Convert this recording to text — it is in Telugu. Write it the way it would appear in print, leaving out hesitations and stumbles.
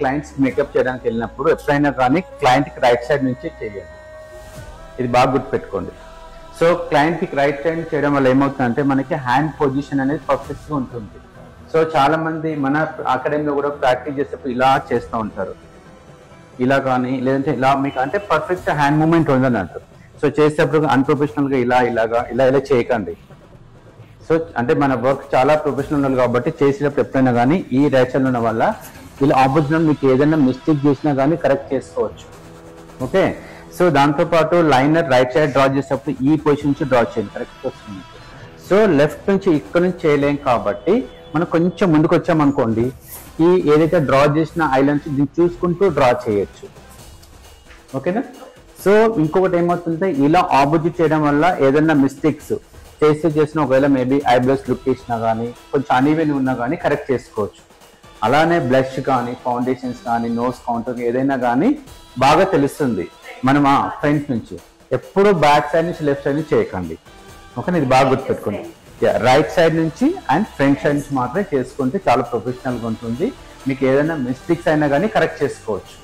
క్లయింట్స్ మేకప్ చేయడానికి వెళ్ళినప్పుడు ఎప్పుడైనా కానీ క్లయింట్కి రైట్ సైడ్ నుంచి చేయాలి. ఇది బాగా గుర్తుపెట్టుకోండి. సో క్లయింట్కి రైట్ సైడ్ చేయడం వల్ల ఏమవుతుందంటే మనకి హ్యాండ్ పొజిషన్ అనేది పర్ఫెక్ట్గా ఉంటుంది. సో చాలా మంది మన అకాడమీలో కూడా ప్రాక్టీస్ చేసేటప్పుడు ఇలా చేస్తూ ఉంటారు, ఇలా కానీ లేదంటే ఇలా, మీకు అంటే పర్ఫెక్ట్ హ్యాండ్ మూమెంట్ ఉందన్నట్టు. సో చేసేటప్పుడు అన్ప్రొఫెషనల్గా ఇలా చేయకండి. సో అంటే మన వర్క్ చాలా ప్రొఫెషనల్ కాబట్టి చేసేటప్పుడు ఎప్పుడైనా కానీ ఈ రైట్ సైడ్ ఉన్న వల్ల ఇలా ఆపోజిట్ మీకు ఏదైనా మిస్టేక్ చేసినా కానీ కరెక్ట్ చేసుకోవచ్చు. ఓకే, సో దాంతోపాటు లైనర్ రైట్ సైడ్ డ్రా చేసేటప్పుడు ఈ పొజిషన్ నుంచి డ్రా చేయండి, కరెక్ట్ వస్తుంది. సో లెఫ్ట్ నుంచి ఇక్కడ నుంచి చేయలేం కాబట్టి మనం కొంచెం ముందుకు వచ్చామనుకోండి, ఈ ఏదైతే డ్రా చేసిన ఐలైన్స్ దీన్ని చూసుకుంటూ డ్రా చేయొచ్చు. ఓకేనా. సో ఇంకొకటి ఏమవుతుందంటే ఇలా ఆపోజిట్ చేయడం వల్ల ఏదైనా మిస్టేక్స్ చేసిన ఒకవేళ మేబీ ఐబ్రోస్ లుక్ చేసినా కానీ కొంచెం అనీవెన్ ఉన్నా కానీ కరెక్ట్ చేసుకోవచ్చు. అలానే బ్లష్ కానీ ఫౌండేషన్స్ కానీ నోస్ కౌంటర్ ఏదైనా కానీ బాగా తెలుస్తుంది మనం ఫ్రంట్ నుంచి. ఎప్పుడు బ్యాక్ సైడ్ నుంచి లెఫ్ట్ సైడ్ నుంచి చేయకండి. ఓకే, ఇది బాగా గుర్తుపెట్టుకోండి. రైట్ సైడ్ నుంచి అండ్ ఫ్రంట్ సైడ్ నుంచి మాత్రమే చేసుకుంటే చాలా ప్రొఫెషనల్గా ఉంటుంది. మీకు ఏదైనా మిస్టేక్స్ అయినా కానీ కరెక్ట్ చేసుకోవచ్చు.